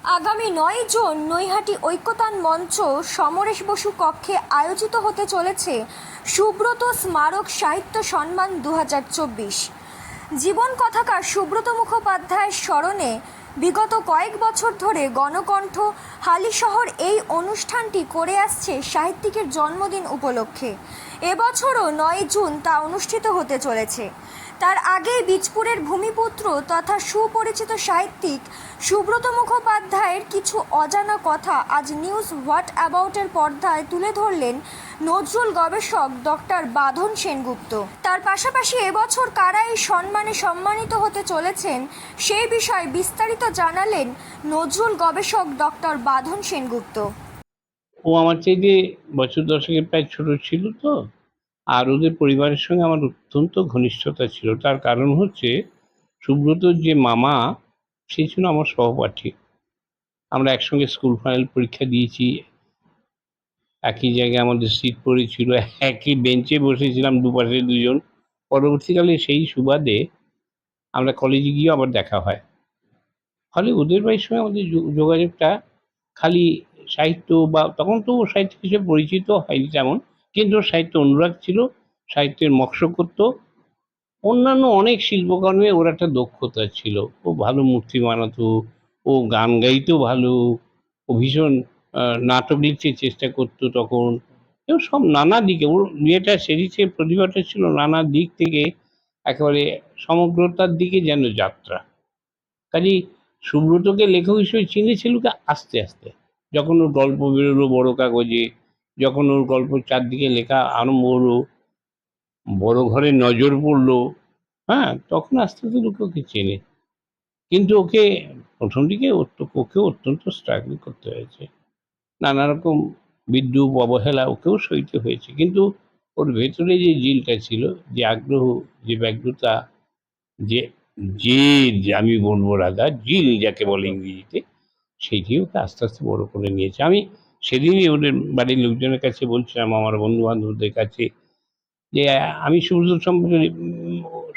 আগামী ৯ জুন নৈহাটি ঐক্যতান মঞ্চ সমরেশ বসু কক্ষে আয়োজিত হতে চলেছে সুব্রত স্মারক সাহিত্য সম্মান ২০২৪। জীবন কথাকার সুব্রত মুখোপাধ্যায়ের স্মরণে বিগত কয়েক বছর ধরে গণকণ্ঠ হালিশহর এই অনুষ্ঠানটি করে আসছে সাহিত্যিকের জন্মদিন উপলক্ষে। এবছরও ৯ জুন তা অনুষ্ঠিত হতে চলেছে। তার আগে বীজপুরের ভূমিপুত্র তথা সুপরিচিত সাহিত্যিক সুব্রত মুখোপাধ্যায়ের কিছু অজানা কথা আজ নিউজ হোয়াট অ্যাবাউটের পর্দায় তুলে ধরলেন নজরুল গবেষক ডক্টর বাঁধন সেনগুপ্ত। তার পাশাপাশি এবছর কারা এই সম্মানে সম্মানিত হতে চলেছেন সেই বিষয়ে বিস্তারিত জানালেন নজরুল গবেষক ডক্টর বাঁধন সেনগুপ্ত। ও আমার চাইতে বছর দশেকের প্রায় ছোট ছিল তো, আর ওদের পরিবারের সঙ্গে আমার অত্যন্ত ঘনিষ্ঠতা ছিল। তার কারণ হচ্ছে সুব্রতর যে মামা, সেই ছিল আমার সহপাঠী। আমরা একসঙ্গে স্কুল ফাইনাল পরীক্ষা দিয়েছি, একই জায়গায় আমাদের সিট পড়েছিল, একই বেঞ্চে বসেছিলাম, দুপাশে দুজন। পরবর্তীকালে সেই সুবাদে আমরা কলেজে গিয়ে আবার দেখা হয়। ফলে ওদের বাড়ির সঙ্গে আমাদের যোগাযোগটা খালি সাহিত্য, বা তখন তো ও সাহিত্য হিসেবে পরিচিত হয়নি তেমন, কিন্তু ওর সাহিত্য অনুরাগ ছিল, সাহিত্যের মৎস্য করত। অন্যান্য অনেক শিল্পকর্মে ওর একটা দক্ষতা ছিল। ও ভালো মূর্তি বানাতো, ও গান গাইতো ভালো, ও ভীষণ নাটক লিখতে চেষ্টা করতো তখন, এবং সব নানা দিকে ওর ইয়েটা, সেদিকে প্রতিভাটা ছিল নানা দিক থেকে একেবারে সমগ্রতার দিকে যেন যাত্রা। কাজেই সুব্রতকে লেখক হিসেবে চিনেছিল আস্তে আস্তে, যখন ওর গল্প বেরোলো বড় কাগজে, যখন ওর গল্প চারদিকে লেখা আরম্ভ হলো, বড় ঘরে নজর পড়লো, হ্যাঁ, তখন আস্তে আস্তে লোকে ওকে চেনে। কিন্তু ওকে প্রথম দিকে ওকে অত্যন্ত স্ট্রাগল করতে হয়েছে, নানা রকম বিদ্রূপ অবহেলা ওকেও সইতে হয়েছে। কিন্তু ওর ভেতরে যে জিলটা ছিল, যে আগ্রহ, যে ব্যগ্রতা, যে আমি বলবো রাধা জিল যাকে বলে ইংরেজিতে, সেইটি ওকে আস্তে আস্তে বড় করে নিয়েছে। আমি সেদিনই ওদের বাড়ির লোকজনের কাছে বলছিলাম, আমার বন্ধু বান্ধবদের কাছে, যে আমি সুব্রত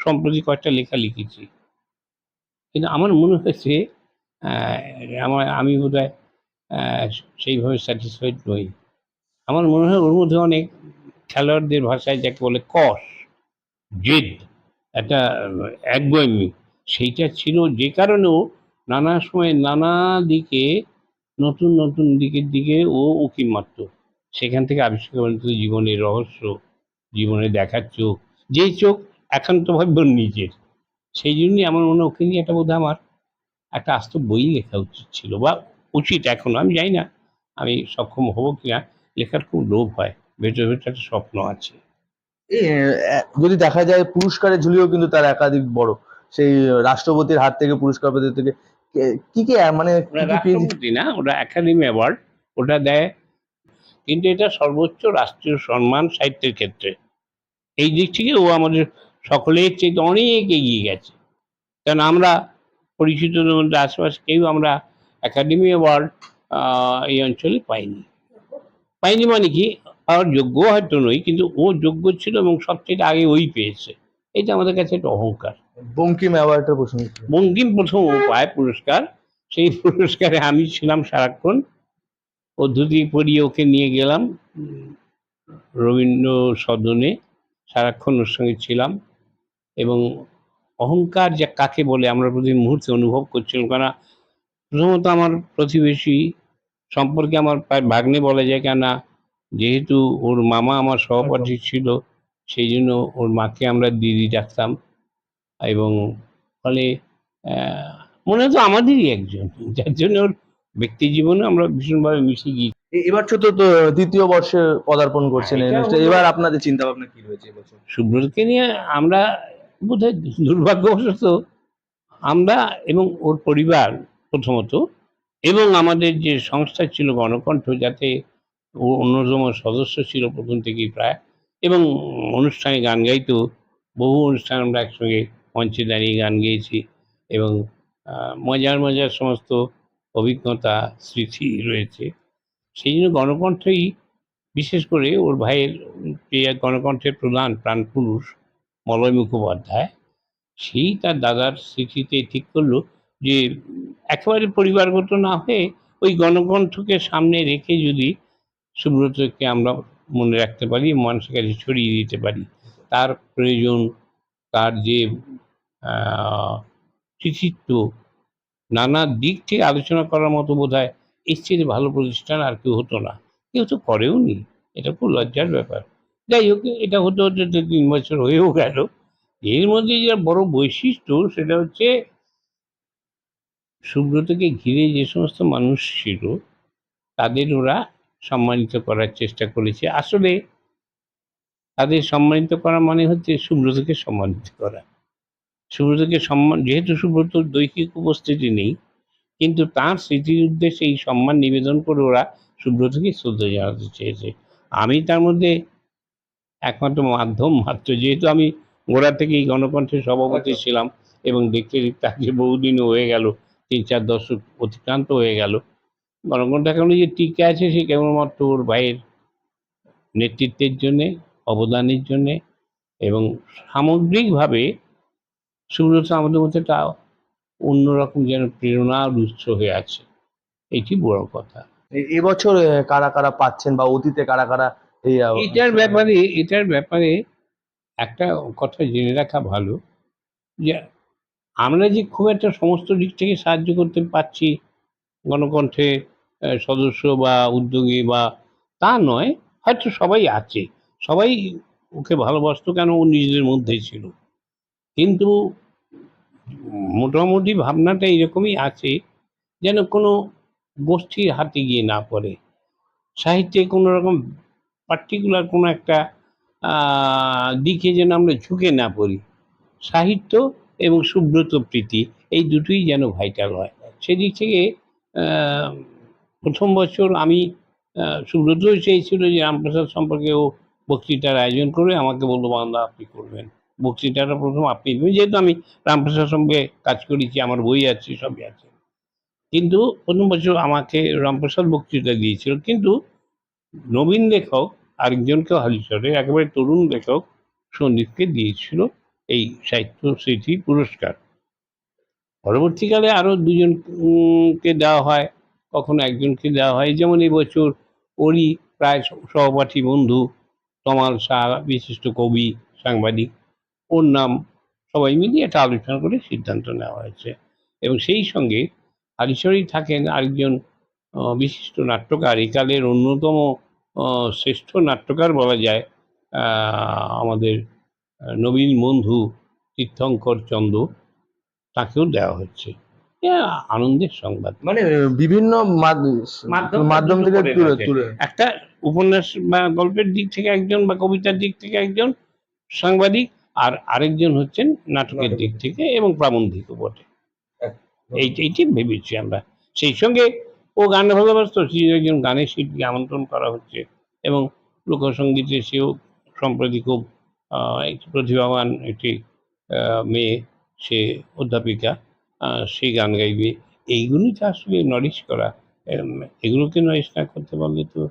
সম্প্রতি কয়েকটা লেখা লিখেছি, কিন্তু আমার মনে হয়েছে আমি বোধহয় সেইভাবে স্যাটিসফাইড নই। আমার মনে হয় ওর মধ্যে অনেক, খেলোয়াড়দের ভাষায় যাকে বলে কষ, জেদ, একটা একগুঁয়েমি, সেইটা ছিল, যে কারণেও নানা সময় নানা দিকে নতুন নতুন দিকের দিকে ও উঁকি মারত। সেখান থেকে আবিষ্কার হতো জীবনের রহস্য, জীবনে দেখার চোখ, যেই চোখ একান্তভাবে ওর নিজের। সেই জন্যই আমার মনে হয় ওকে নিয়ে একটা বোধহয় আমার একটা আস্ত বই লেখা উচিত ছিল, বা উচিত এখনো, আমি জানি না আমি সক্ষম হব কিনা। লেখার খুব লোভ হয়, ভেতরে ভেতরে একটা স্বপ্ন আছে। যদি দেখা যায় পুরস্কারের ঝুলিও কিন্তু তার একাধিক বড়, সেই রাষ্ট্রপতির হাত থেকে পুরস্কার পেতে থেকে কি কি মানে ওরা কি কি পেয়েছে? রাষ্ট্রপতি না, ওরা একাডেমি অ্যাওয়ার্ড, ওটা দেয়, কিন্তু এটা সর্বোচ্চ রাষ্ট্রীয় সম্মান সাহিত্যের ক্ষেত্রে। এই দিক থেকে ও আমাদের সকলের চেয়ে অনেক এগিয়ে গেছে। কারণ আমরা পরিচিতদের মধ্যে আশেপাশে কেউ আমরা একাডেমি অ্যাওয়ার্ড এই অঞ্চলে পাইনি। মানে কি, পাওয়ার যোগ্য হয়তো নই, কিন্তু ও যোগ্য ছিল এবং সবচেয়ে আগে ওই পেয়েছে। এটা আমাদের কাছে একটা অহংকার। বঙ্কিম অ্যাওয়ার্ডের প্রসঙ্গ। বঙ্কিম প্রথম ও পায় পুরস্কার, সেই পুরস্কারে আমি ছিলাম সারাক্ষণ, পদ্ধতি পড়িয়ে ওকে নিয়ে গেলাম রবীন্দ্র সদনে, সারাক্ষণ ওর সঙ্গে ছিলাম। এবং অহংকার যে কাকে বলে আমরা প্রতি মুহূর্তে অনুভব করছিলাম, কেন প্রথমত আমার প্রতিবেশী সম্পর্কে আমার প্রায় ভাগ্নে বলা যায়, কেননা যেহেতু ওর মামা আমার সহপাঠী ছিল, সেই জন্য ওর মাকে আমরা দিদি ডাকতাম। এবং ফলে মনে হতো আমাদেরই একজন, যার জন্য ওর ব্যক্তি জীবনে আমরা ভীষণভাবে মিশে গিয়েছি। এবার তো দ্বিতীয় বর্ষে পদার্পণ করছেন এই এটা অনুষ্ঠানে। হলো, এবার আপনাদের চিন্তা ভাবনা কি রয়েছে এবছর? সুব্রতকে নিয়ে আমরা বোধহয় দুর্ভাগ্যবশত আমরা এবং ওর পরিবার প্রথমত, এবং আমাদের যে সংস্থা ছিল গণকণ্ঠ, যাতে ও অন্যতম সদস্য ছিল প্রথম থেকেই প্রায়, এবং অনুষ্ঠানে গান গাইতো, বহু অনুষ্ঠান আমরা একসঙ্গে মঞ্চে দাঁড়িয়ে গান গেয়েছি, এবং মজার মজার সমস্ত অভিজ্ঞতা, স্মৃতি রয়েছে। সেই জন্য গণকণ্ঠই, বিশেষ করে ওর ভাইয়ের প্রিয় গণকণ্ঠের প্রধান প্রাণপুরুষ মলয় মুখোপাধ্যায়, সেই তার দাদার স্মৃতিতে ঠিক করলো যে একেবারে পরিবারগত না হয়ে ওই গণকণ্ঠকে সামনে রেখে যদি সুব্রতকে আমরা মনে রাখতে পারি, মানুষের কাছে ছড়িয়ে দিতে পারি, তার প্রয়োজন, তার যে কৃতিত্ব, নানা দিক থেকে আলোচনা করার মতো বোধহয় এর চেয়ে ভালো প্রতিষ্ঠান আর কেউ হতো না, কেউ তো করেও নি। এটা খুব লজ্জার ব্যাপার। যাই হোক, এটা হতে হতে তো 3 বছর হয়েও গেল। এর মধ্যে যে বড় বৈশিষ্ট্য সেটা হচ্ছে সুব্রতকে ঘিরে যে সমস্ত মানুষ ছিল তাদের ওরা সম্মানিত করার চেষ্টা করেছে। আসলে তাদের সম্মানিত করা মানে হচ্ছে সুব্রতকে সম্মানিত করা। সুব্রতকে সম্মান, যেহেতু সুব্রতর দৈহিক উপস্থিতি নেই, কিন্তু তার স্মৃতির উদ্দেশ্যে এই সম্মান নিবেদন করে ওরা সুব্রতকে শ্রদ্ধা জানাতে চেয়েছে। আমি তার মধ্যে একমাত্র মাধ্যম মাত্র, যেহেতু আমি গোড়া থেকেই গণকণ্ঠের সভাপতি ছিলাম এবং দেখতে দেখতে আজকে বহুদিনও হয়ে গেল, 3-4 দশক অতিক্রান্ত হয়ে গেল। গণকণ্ঠ এখনো যে টিকে আছে সে কেবলমাত্র ওর ভাইয়ের নেতৃত্বের জন্যে, অবদানের জন্যে, এবং সামগ্রিকভাবে সুব্রত আমাদের মধ্যে একটা অন্যরকম যেন প্রেরণার উৎস হয়ে আছে, এটি বড় কথা। এবছর কারা কারা পাচ্ছেন বা অতীতে কারা কারা এই এটার ব্যাপারে একটা কথা জেনে রাখা ভালো, যে আমরা যে খুব একটা সমস্ত দিক থেকে সাহায্য করতে পারছি গণকণ্ঠে সদস্য বা উদ্যোগী বা তা নয়, হয়তো সবাই আছে, সবাই ওকে ভালোবাসতো, কেন ও নিজেদের মধ্যেই ছিল। কিন্তু মোটামুটি ভাবনাটা এরকমই আছে, যেন কোনো গোষ্ঠীর হাতে গিয়ে না পড়ে। সাহিত্যে কোনো রকম পার্টিকুলার কোনো একটা দিকে যেন আমরা ঝুঁকে না পড়ি। সাহিত্য এবং সুব্রত প্রীতি এই দুটোই যেন ভাইটাল হয়। সেদিক থেকে আহ, প্রথম বছর আমি সুব্রতও চেয়েছিল যে রামপ্রসাদ সম্পর্কে ও বক্তৃতার আয়োজন করে আমাকে বললো, বান্দা আপনি করবেন বক্তৃতাটা, প্রথম আপনি দেবেন, যেহেতু আমি রামপ্রসাদ সম্পর্কে কাজ করেছি, আমার বই আছে, সবই আছে। কিন্তু প্রথম বছর আমাকে রামপ্রসাদ বক্তৃতা দিয়েছিল, কিন্তু নবীন লেখক আরেকজনকে হালিশহরে একেবারে তরুণ লেখক সন্দীপকে দিয়েছিল এই সাহিত্য স্মৃতি পুরস্কার। পরবর্তীকালে আরো দুজনকে দেওয়া হয়, কখনো একজনকে দেওয়া হয়। যেমন এবছর ওরই প্রায় সহপাঠী বন্ধু তমাল শাহ, বিশিষ্ট কবি, সাংবাদিক, ওর নাম সবাই মিলিয়ে একটা আলোচনা করে সিদ্ধান্ত নেওয়া হয়েছে। এবং সেই সঙ্গে হালিশহরেই থাকেন আরেকজন বিশিষ্ট নাট্যকার, একালের অন্যতম শ্রেষ্ঠ নাট্যকার বলা যায়, আমাদের নবীন বন্ধু তীর্থঙ্কর চন্দ্র, তাকেও দেওয়া হচ্ছে। আনন্দের সংবাদ। মানে বিভিন্ন মাধ্যম থেকে তুলে একটা উপন্যাস বা গল্পের দিক থেকে একজন, বা কবিতার দিক থেকে একজন সাংবাদিক, আর আরেকজন হচ্ছেন নাটকের দিক থেকে এবং প্রাবন্ধিকও বটে। এইটি ভেবেছি আমরা। সেই সঙ্গে ও গান ভালোবাসতো, সেই একজন গানের শিল্পীকে আমন্ত্রণ করা হচ্ছে, এবং লোকসঙ্গীতে সেও সম্প্রতি খুব একটি প্রতিভাবান একটি মেয়ে, সে অধ্যাপিকা, সে গান গাইবে। এইগুলোই তো আসলে নরিশ করা। এগুলোকে নরিশ না করতে পারলে তো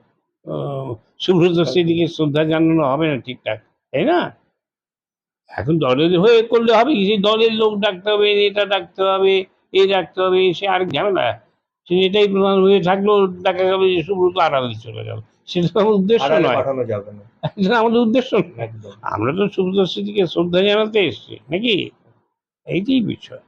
সুব্রত সেদিকে শ্রদ্ধা জানানো হবে না ঠিকঠাক, তাই না? এখন দলের হয়ে করলে হবে কি, সেই দলের লোক ডাকতে হবে, এটা ডাকতে হবে, এই ডাকতে হবে, সে আর ঝামেলা। সে এটাই প্রধান হয়ে থাকলো, দেখা গেল যে সুব্রত আড়ালে চলে গেল। সেটা তো আমার উদ্দেশ্য নয়, সেটা আমাদের উদ্দেশ্য নয়। আমরা তো সুব্রত স্মৃতিকে শ্রদ্ধা জানাতে এসছি নাকি, এইটাই বিষয়।